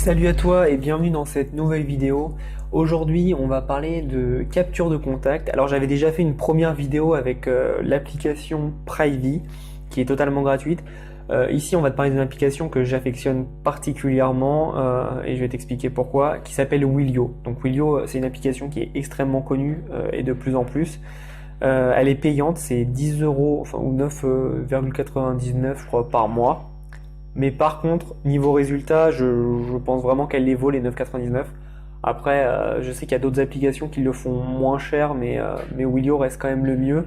Salut à toi et bienvenue dans cette nouvelle vidéo. Aujourd'hui, on va parler de capture de contact. Alors, j'avais déjà fait une première vidéo avec l'application Privy qui est totalement gratuite. Ici, on va te parler d'une application que j'affectionne particulièrement et je vais t'expliquer pourquoi, qui s'appelle Willio. Donc Willio, c'est une application qui est extrêmement connue et de plus en plus. Elle est payante, c'est 10 euros enfin, ou 9,99 je crois par mois. Mais par contre, niveau résultat, je pense vraiment qu'elle les vaut les 9,99. Après, je sais qu'il y a d'autres applications qui le font moins cher, mais Willio reste quand même le mieux.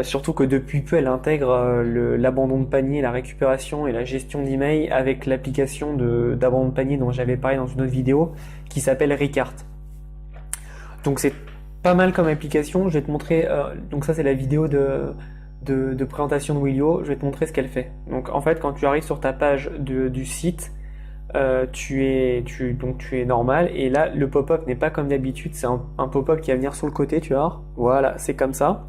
Surtout que depuis peu, elle intègre l'abandon de panier, la récupération et la gestion d'email avec l'application d'abandon de panier dont j'avais parlé dans une autre vidéo, qui s'appelle Ricart. Donc c'est pas mal comme application. Je vais te montrer. Donc ça, c'est la vidéo de présentation de Willio. Je vais te montrer ce qu'elle fait. Donc en fait, quand tu arrives sur ta page du site, tu es normal, et là le pop-up n'est pas comme d'habitude, c'est un pop-up qui va venir sur le côté, tu vois. Voilà, c'est comme ça.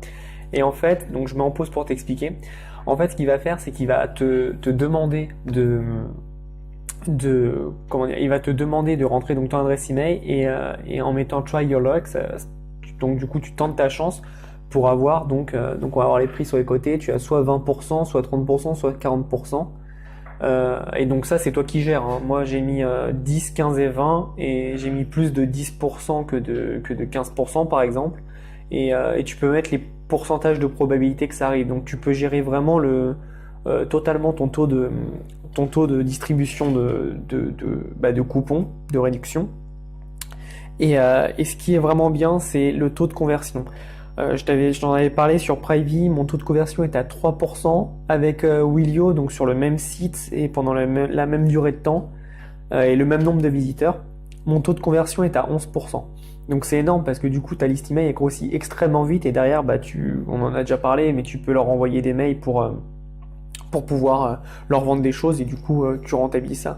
Et en fait, donc je mets en pause pour t'expliquer. En fait, ce qu'il va faire, c'est qu'il va te demander il va te demander de rentrer donc ton adresse email et en mettant try your luck, donc du coup tu tentes ta chance pour avoir donc on va avoir les prix sur les côtés. Tu as soit 20%, soit 30%, soit 40%. Et donc ça, c'est toi qui gères, hein. Moi j'ai mis 10, 15 et 20 et j'ai mis plus de 10% que de 15% par exemple. Et tu peux mettre les pourcentages de probabilité que ça arrive. Donc tu peux gérer vraiment totalement ton taux de distribution de coupons, de réduction. Et ce qui est vraiment bien, c'est le taux de conversion. Je t'en avais parlé sur Privy, mon taux de conversion est à 3% avec Willio, donc sur le même site et pendant la même durée de temps et le même nombre de visiteurs. Mon taux de conversion est à 11%. Donc c'est énorme parce que du coup ta liste email est grossie extrêmement vite et derrière on en a déjà parlé, mais tu peux leur envoyer des mails pour pouvoir leur vendre des choses et du coup tu rentabilises ça.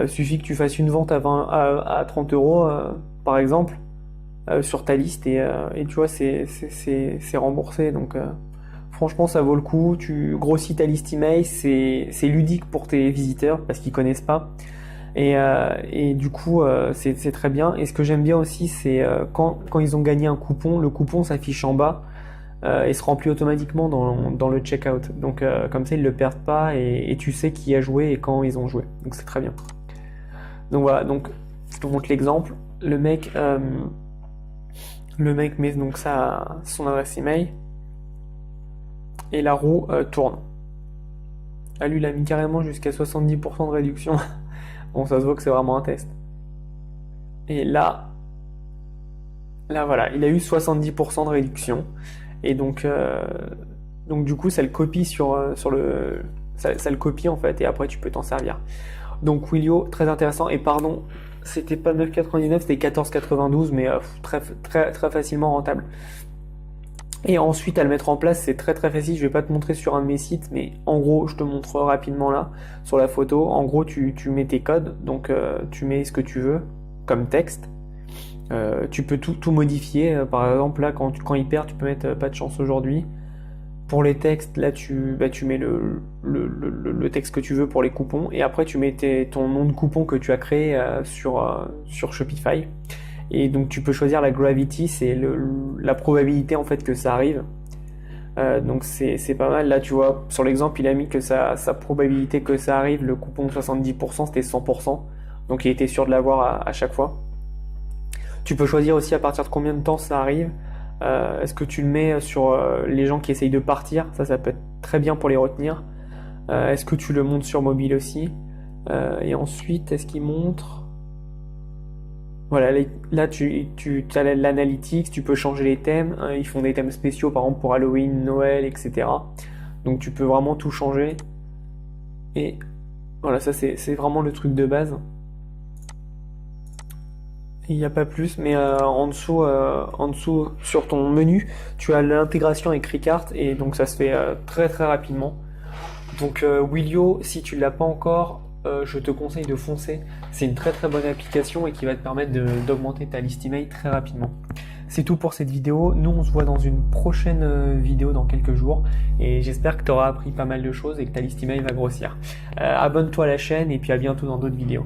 Suffit que tu fasses une vente à 30 euros par exemple sur ta liste et tu vois c'est remboursé, donc franchement ça vaut le coup. Tu grossis ta liste email, c'est ludique pour tes visiteurs parce qu'ils connaissent pas. Et du coup, c'est très bien. Et ce que j'aime bien aussi, c'est quand ils ont gagné un coupon, le coupon s'affiche en bas et se remplit automatiquement dans le checkout. Donc comme ça, ils le perdent pas et tu sais qui a joué et quand ils ont joué. Donc c'est très bien. Donc voilà, donc je te montre l'exemple. Le mec met donc son adresse email et la roue tourne. Ah, lui, il a mis carrément jusqu'à 70% de réduction. Bon, ça se voit que c'est vraiment un test. Et là voilà, il a eu 70% de réduction. Et donc du coup, ça le copie ça le copie en fait, et après tu peux t'en servir. Donc Willio, très intéressant. Et pardon, c'était pas 9,99, c'était 14,92, mais très, très, très facilement rentable. Et ensuite à le mettre en place, c'est très très facile. Je vais pas te montrer sur un de mes sites, mais en gros je te montre rapidement là sur la photo. En gros tu mets tes codes, donc tu mets ce que tu veux comme texte. Tu peux tout modifier. Par exemple là quand il perd, tu peux mettre pas de chance aujourd'hui. Pour les textes, là tu mets le texte que tu veux pour les coupons, et après tu mets ton nom de coupon que tu as créé sur Shopify. Et donc tu peux choisir la gravity, c'est la probabilité en fait que ça arrive. Donc c'est pas mal. Là tu vois, sur l'exemple il a mis que sa probabilité que ça arrive, le coupon de 70%, c'était 100%. Donc il était sûr de l'avoir à chaque fois. Tu peux choisir aussi à partir de combien de temps ça arrive. Est-ce que tu le mets sur les gens qui essayent de partir? Ça peut être très bien pour les retenir. Est-ce que tu le montes sur mobile aussi? Et ensuite, est-ce qu'il montre? Voilà, là tu as l'analytics, tu peux changer les thèmes, hein. Ils font des thèmes spéciaux par exemple pour Halloween, Noël, etc. Donc tu peux vraiment tout changer. Et voilà, ça c'est vraiment le truc de base. Il n'y a pas plus, mais en dessous sur ton menu, tu as l'intégration avec Ricart, et donc ça se fait très très rapidement. Donc Willio, si tu l'as pas encore, je te conseille de foncer. C'est une très très bonne application et qui va te permettre d'augmenter ta liste email très rapidement. C'est tout pour cette vidéo. Nous, on se voit dans une prochaine vidéo dans quelques jours. Et j'espère que tu auras appris pas mal de choses et que ta liste email va grossir. Abonne-toi à la chaîne et puis à bientôt dans d'autres vidéos.